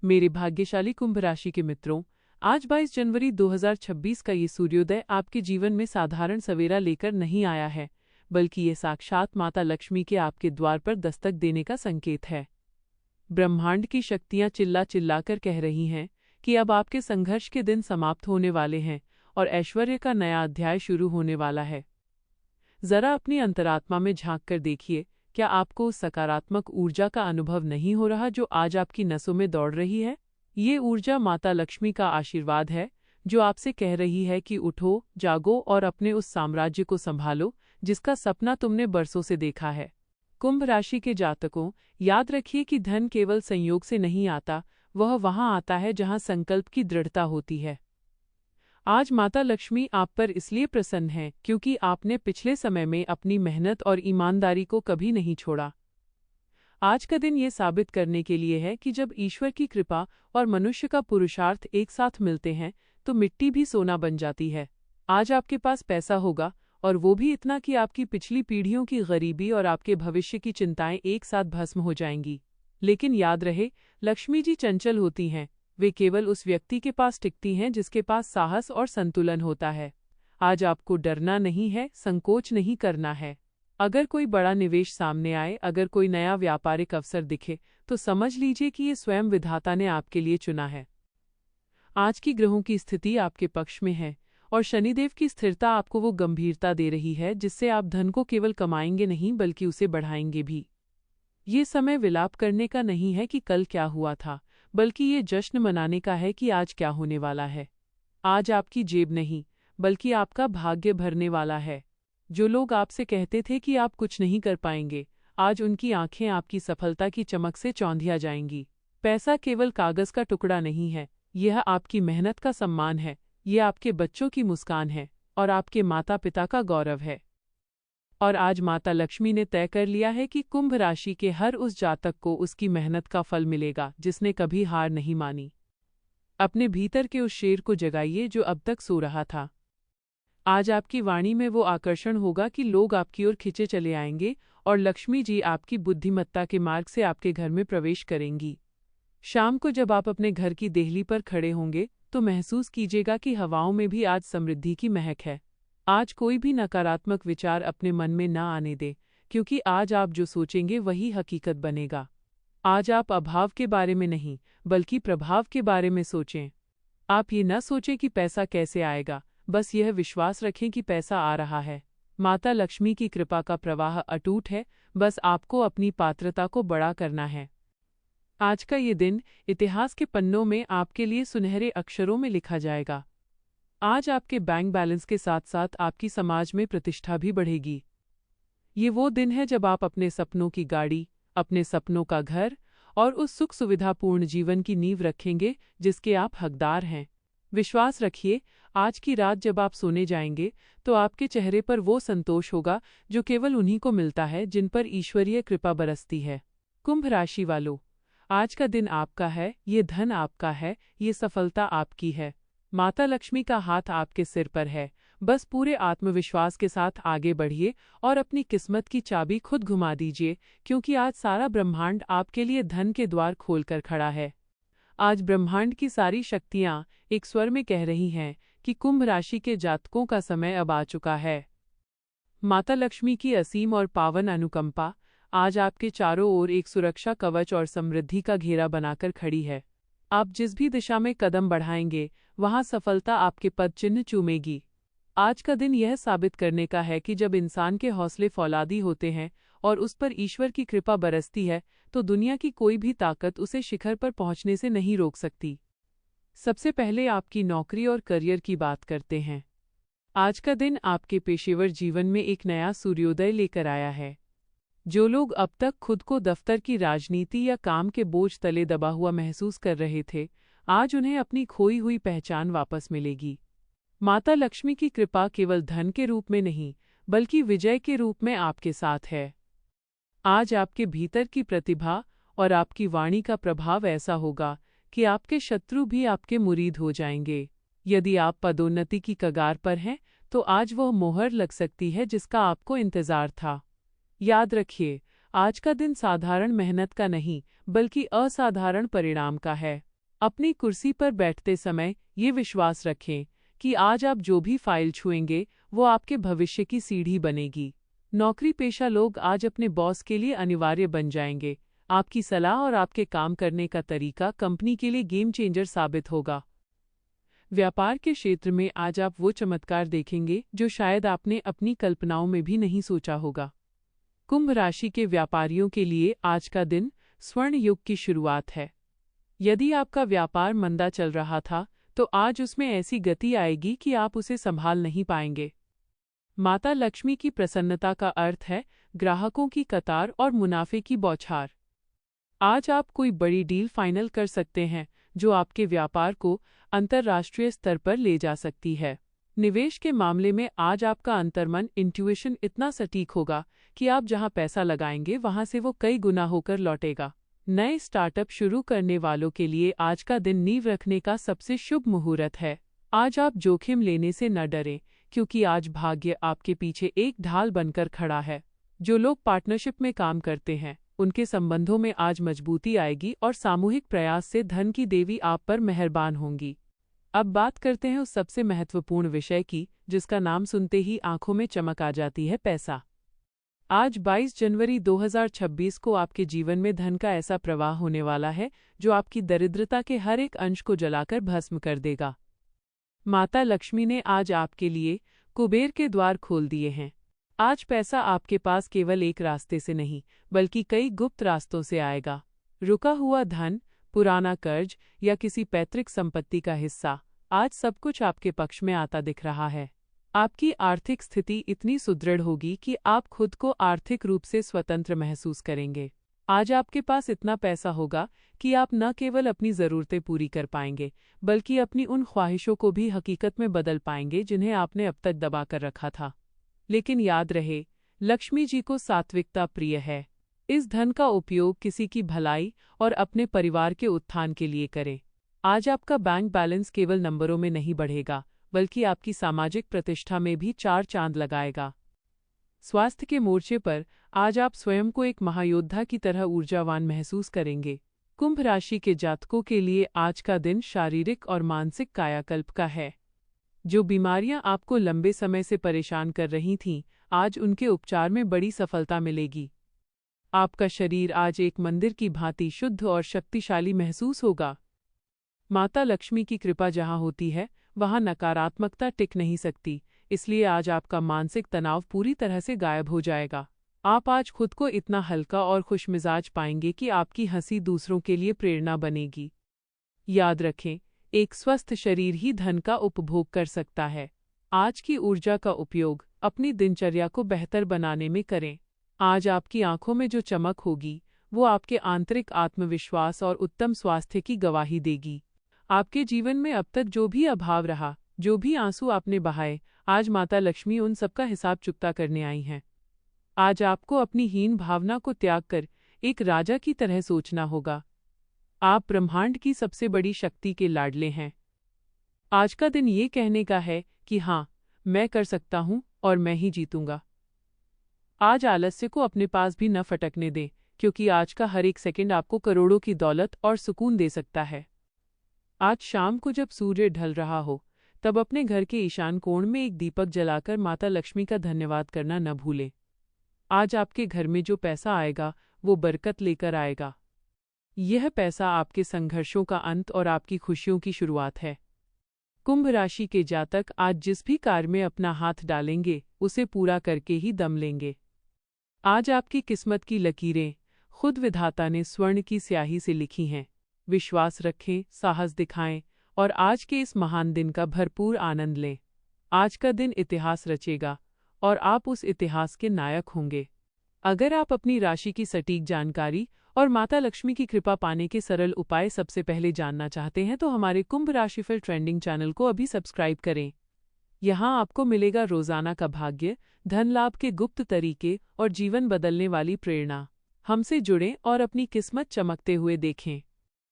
मेरे भाग्यशाली कुंभ राशि के मित्रों, आज 22 जनवरी 2026 का ये सूर्योदय आपके जीवन में साधारण सवेरा लेकर नहीं आया है, बल्कि ये साक्षात माता लक्ष्मी के आपके द्वार पर दस्तक देने का संकेत है। ब्रह्मांड की शक्तियां चिल्ला चिल्लाकर कह रही हैं कि अब आपके संघर्ष के दिन समाप्त होने वाले हैं और ऐश्वर्य का नया अध्याय शुरू होने वाला है। जरा अपनी अंतरात्मा में झांक कर देखिए, क्या आपको उस सकारात्मक ऊर्जा का अनुभव नहीं हो रहा जो आज आपकी नसों में दौड़ रही है? ये ऊर्जा माता लक्ष्मी का आशीर्वाद है, जो आपसे कह रही है कि उठो, जागो और अपने उस साम्राज्य को संभालो जिसका सपना तुमने बरसों से देखा है। कुंभ राशि के जातकों, याद रखिए कि धन केवल संयोग से नहीं आता, वह वहाँ आता है जहाँ संकल्प की दृढ़ता होती है। आज माता लक्ष्मी आप पर इसलिए प्रसन्न है क्योंकि आपने पिछले समय में अपनी मेहनत और ईमानदारी को कभी नहीं छोड़ा। आज का दिन ये साबित करने के लिए है कि जब ईश्वर की कृपा और मनुष्य का पुरुषार्थ एक साथ मिलते हैं तो मिट्टी भी सोना बन जाती है। आज आपके पास पैसा होगा, और वो भी इतना कि आपकी पिछली पीढ़ियों की गरीबी और आपके भविष्य की चिंताएं एक साथ भस्म हो जाएंगी। लेकिन याद रहे, लक्ष्मी जी चंचल होती हैं, वे केवल उस व्यक्ति के पास टिकती हैं जिसके पास साहस और संतुलन होता है। आज आपको डरना नहीं है, संकोच नहीं करना है। अगर कोई बड़ा निवेश सामने आए, अगर कोई नया व्यापारिक अवसर दिखे, तो समझ लीजिए कि ये स्वयं विधाता ने आपके लिए चुना है। आज की ग्रहों की स्थिति आपके पक्ष में है और शनिदेव की स्थिरता आपको वो गंभीरता दे रही है जिससे आप धन को केवल कमाएंगे नहीं बल्कि उसे बढ़ाएंगे भी। ये समय विलाप करने का नहीं है कि कल क्या हुआ था, बल्कि ये जश्न मनाने का है कि आज क्या होने वाला है। आज आपकी जेब नहीं, बल्कि आपका भाग्य भरने वाला है। जो लोग आपसे कहते थे कि आप कुछ नहीं कर पाएंगे, आज उनकी आंखें आपकी सफलता की चमक से चौंधिया जाएंगी। पैसा केवल कागज का टुकड़ा नहीं है, यह आपकी मेहनत का सम्मान है, यह आपके बच्चों की मुस्कान है और आपके माता पिता का गौरव है। और आज माता लक्ष्मी ने तय कर लिया है कि कुंभ राशि के हर उस जातक को उसकी मेहनत का फल मिलेगा जिसने कभी हार नहीं मानी। अपने भीतर के उस शेर को जगाइए जो अब तक सो रहा था। आज आपकी वाणी में वो आकर्षण होगा कि लोग आपकी ओर खिंचे चले आएंगे और लक्ष्मी जी आपकी बुद्धिमत्ता के मार्ग से आपके घर में प्रवेश करेंगी। शाम को जब आप अपने घर की देहली पर खड़े होंगे तो महसूस कीजिएगा कि हवाओं में भी आज समृद्धि की महक है। आज कोई भी नकारात्मक विचार अपने मन में ना आने दे, क्योंकि आज आप जो सोचेंगे वही हकीकत बनेगा। आज आप अभाव के बारे में नहीं, बल्कि प्रभाव के बारे में सोचें। आप ये न सोचें कि पैसा कैसे आएगा, बस यह विश्वास रखें कि पैसा आ रहा है। माता लक्ष्मी की कृपा का प्रवाह अटूट है, बस आपको अपनी पात्रता को बड़ा करना है। आज का ये दिन इतिहास के पन्नों में आपके लिए सुनहरे अक्षरों में लिखा जाएगा। आज आपके बैंक बैलेंस के साथ साथ आपकी समाज में प्रतिष्ठा भी बढ़ेगी। ये वो दिन है जब आप अपने सपनों की गाड़ी, अपने सपनों का घर और उस सुख सुविधापूर्ण जीवन की नींव रखेंगे जिसके आप हकदार हैं। विश्वास रखिए, आज की रात जब आप सोने जाएंगे तो आपके चेहरे पर वो संतोष होगा जो केवल उन्हीं को मिलता है जिन पर ईश्वरीय कृपा बरसती है। कुंभ राशि वालों, आज का दिन आपका है, ये धन आपका है, ये सफलता आपकी है। माता लक्ष्मी का हाथ आपके सिर पर है, बस पूरे आत्मविश्वास के साथ आगे बढ़िए और अपनी किस्मत की चाबी खुद घुमा दीजिए, क्योंकि आज सारा ब्रह्मांड आपके लिए धन के द्वार खोलकर खड़ा है। आज ब्रह्मांड की सारी शक्तियाँ एक स्वर में कह रही हैं कि कुंभ राशि के जातकों का समय अब आ चुका है। माता लक्ष्मी की असीम और पावन अनुकंपा आज आपके चारों ओर एक सुरक्षा कवच और समृद्धि का घेरा बनाकर खड़ी है। आप जिस भी दिशा में कदम बढ़ाएंगे, वहां सफलता आपके पद चिन्ह चूमेगी। आज का दिन यह साबित करने का है कि जब इंसान के हौसले फौलादी होते हैं और उस पर ईश्वर की कृपा बरसती है, तो दुनिया की कोई भी ताकत उसे शिखर पर पहुंचने से नहीं रोक सकती। सबसे पहले आपकी नौकरी और करियर की बात करते हैं। आज का दिन आपके पेशेवर जीवन में एक नया सूर्योदय लेकर आया है। जो लोग अब तक खुद को दफ्तर की राजनीति या काम के बोझ तले दबा हुआ महसूस कर रहे थे, आज उन्हें अपनी खोई हुई पहचान वापस मिलेगी। माता लक्ष्मी की कृपा केवल धन के रूप में नहीं, बल्कि विजय के रूप में आपके साथ है। आज आपके भीतर की प्रतिभा और आपकी वाणी का प्रभाव ऐसा होगा कि आपके शत्रु भी आपके मुरीद हो जाएंगे। यदि आप पदोन्नति की कगार पर हैं, तो आज वह मोहर लग सकती है जिसका आपको इंतजार था। याद रखिए, आज का दिन साधारण मेहनत का नहीं, बल्कि असाधारण परिणाम का है। अपनी कुर्सी पर बैठते समय ये विश्वास रखें कि आज आप जो भी फाइल छुएंगे वो आपके भविष्य की सीढ़ी बनेगी। नौकरी पेशा लोग आज अपने बॉस के लिए अनिवार्य बन जाएंगे। आपकी सलाह और आपके काम करने का तरीका कंपनी के लिए गेम चेंजर साबित होगा। व्यापार के क्षेत्र में आज आप वो चमत्कार देखेंगे जो शायद आपने अपनी कल्पनाओं में भी नहीं सोचा होगा। कुंभ राशि के व्यापारियों के लिए आज का दिन स्वर्ण युग की शुरुआत है। यदि आपका व्यापार मंदा चल रहा था तो आज उसमें ऐसी गति आएगी कि आप उसे संभाल नहीं पाएंगे। माता लक्ष्मी की प्रसन्नता का अर्थ है ग्राहकों की कतार और मुनाफे की बौछार। आज आप कोई बड़ी डील फाइनल कर सकते हैं जो आपके व्यापार को अंतर्राष्ट्रीय स्तर पर ले जा सकती है। निवेश के मामले में आज आपका अंतर्मन इंट्यूइशन इतना सटीक होगा कि आप जहां पैसा लगाएंगे वहां से वो कई गुना होकर लौटेगा। नए स्टार्टअप शुरू करने वालों के लिए आज का दिन नींव रखने का सबसे शुभ मुहूर्त है। आज आप जोखिम लेने से न डरें क्योंकि आज भाग्य आपके पीछे एक ढाल बनकर खड़ा है। जो लोग पार्टनरशिप में काम करते हैं उनके संबंधों में आज मजबूती आएगी और सामूहिक प्रयास से धन की देवी आप पर मेहरबान होंगी। अब बात करते हैं उस सबसे महत्वपूर्ण विषय की जिसका नाम सुनते ही आंखों में चमक आ जाती है, पैसा। आज 22 जनवरी 2026 को आपके जीवन में धन का ऐसा प्रवाह होने वाला है जो आपकी दरिद्रता के हर एक अंश को जलाकर भस्म कर देगा। माता लक्ष्मी ने आज आपके लिए कुबेर के द्वार खोल दिए हैं। आज पैसा आपके पास केवल एक रास्ते से नहीं बल्कि कई गुप्त रास्तों से आएगा। रुका हुआ धन, पुराना कर्ज या किसी पैतृक संपत्ति का हिस्सा, आज सब कुछ आपके पक्ष में आता दिख रहा है। आपकी आर्थिक स्थिति इतनी सुदृढ़ होगी कि आप खुद को आर्थिक रूप से स्वतंत्र महसूस करेंगे। आज आपके पास इतना पैसा होगा कि आप न केवल अपनी ज़रूरतें पूरी कर पाएंगे बल्कि अपनी उन ख्वाहिशों को भी हकीकत में बदल पाएंगे जिन्हें आपने अब तक दबा कर रखा था। लेकिन याद रहे, लक्ष्मी जी को सात्विकता प्रिय है। इस धन का उपयोग किसी की भलाई और अपने परिवार के उत्थान के लिए करें। आज आपका बैंक बैलेंस केवल नंबरों में नहीं बढ़ेगा बल्कि आपकी सामाजिक प्रतिष्ठा में भी 4 चांद लगाएगा। स्वास्थ्य के मोर्चे पर आज आप स्वयं को एक महायोद्धा की तरह ऊर्जावान महसूस करेंगे। कुंभ राशि के जातकों के लिए आज का दिन शारीरिक और मानसिक कायाकल्प का है। जो बीमारियां आपको लंबे समय से परेशान कर रही थीं, आज उनके उपचार में बड़ी सफलता मिलेगी। आपका शरीर आज एक मंदिर की भांति शुद्ध और शक्तिशाली महसूस होगा। माता लक्ष्मी की कृपा जहां होती है वहां नकारात्मकता टिक नहीं सकती, इसलिए आज आपका मानसिक तनाव पूरी तरह से गायब हो जाएगा। आप आज खुद को इतना हल्का और खुशमिजाज पाएंगे कि आपकी हंसी दूसरों के लिए प्रेरणा बनेगी। याद रखें, एक स्वस्थ शरीर ही धन का उपभोग कर सकता है। आज की ऊर्जा का उपयोग अपनी दिनचर्या को बेहतर बनाने में करें। आज आपकी आंखों में जो चमक होगी वो आपके आंतरिक आत्मविश्वास और उत्तम स्वास्थ्य की गवाही देगी। आपके जीवन में अब तक जो भी अभाव रहा, जो भी आंसू आपने बहाए, आज माता लक्ष्मी उन सबका हिसाब चुकता करने आई हैं। आज आपको अपनी हीन भावना को त्याग कर एक राजा की तरह सोचना होगा। आप ब्रह्मांड की सबसे बड़ी शक्ति के लाडले हैं। आज का दिन ये कहने का है कि हाँ, मैं कर सकता हूँ और मैं ही जीतूंगा। आज आलस्य को अपने पास भी न फटकने दें क्योंकि आज का हर एक सेकंड आपको करोड़ों की दौलत और सुकून दे सकता है। आज शाम को जब सूर्य ढल रहा हो तब अपने घर के ईशान कोण में एक दीपक जलाकर माता लक्ष्मी का धन्यवाद करना न भूलें। आज आपके घर में जो पैसा आएगा वो बरकत लेकर आएगा। यह पैसा आपके संघर्षों का अंत और आपकी खुशियों की शुरुआत है। कुंभ राशि के जातक आज जिस भी कार्य में अपना हाथ डालेंगे उसे पूरा करके ही दम लेंगे। आज आपकी किस्मत की लकीरें खुद विधाता ने स्वर्ण की स्याही से लिखी हैं। विश्वास रखें, साहस दिखाएं और आज के इस महान दिन का भरपूर आनंद लें। आज का दिन इतिहास रचेगा और आप उस इतिहास के नायक होंगे। अगर आप अपनी राशि की सटीक जानकारी और माता लक्ष्मी की कृपा पाने के सरल उपाय सबसे पहले जानना चाहते हैं तो हमारे कुंभ राशिफल ट्रेंडिंग चैनल को अभी सब्सक्राइब करें। यहाँ आपको मिलेगा रोजाना का भाग्य, धन लाभ के गुप्त तरीके और जीवन बदलने वाली प्रेरणा। हमसे जुड़ें और अपनी किस्मत चमकते हुए देखें।